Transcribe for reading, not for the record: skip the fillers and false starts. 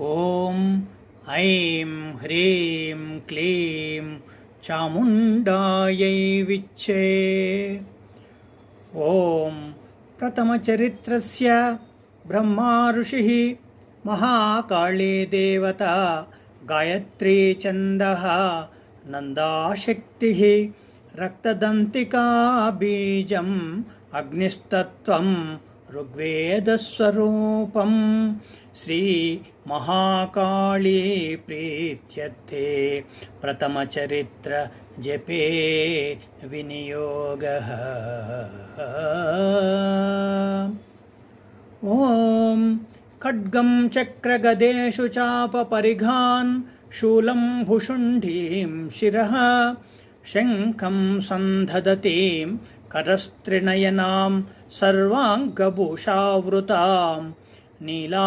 ఓం ఐం హ్రీం క్లీం చాముండాయై విచ్చే. ఓం ప్రథమచరిత్రస్య బ్రహ్మా ఋషిః మహాకాళీ దేవతా గాయత్రీ ఛందః నందాశక్తిః రక్తదంతికా బీజం అగ్నిస్తత్వం ఋగ్వేదస్వరూపం. శ్రీ మహాకాళీ ప్రీత్యర్థే ప్రథమచరిత్ర జపే వినియోగః. ఓం ఖడ్గం చక్రగదేషు చాపపరిఘాన్ శూలం భుషుండీం శిరః శంఖం సందధతీం కరస్త్రినయనాం సర్వాంగభూషావృతాం నీలా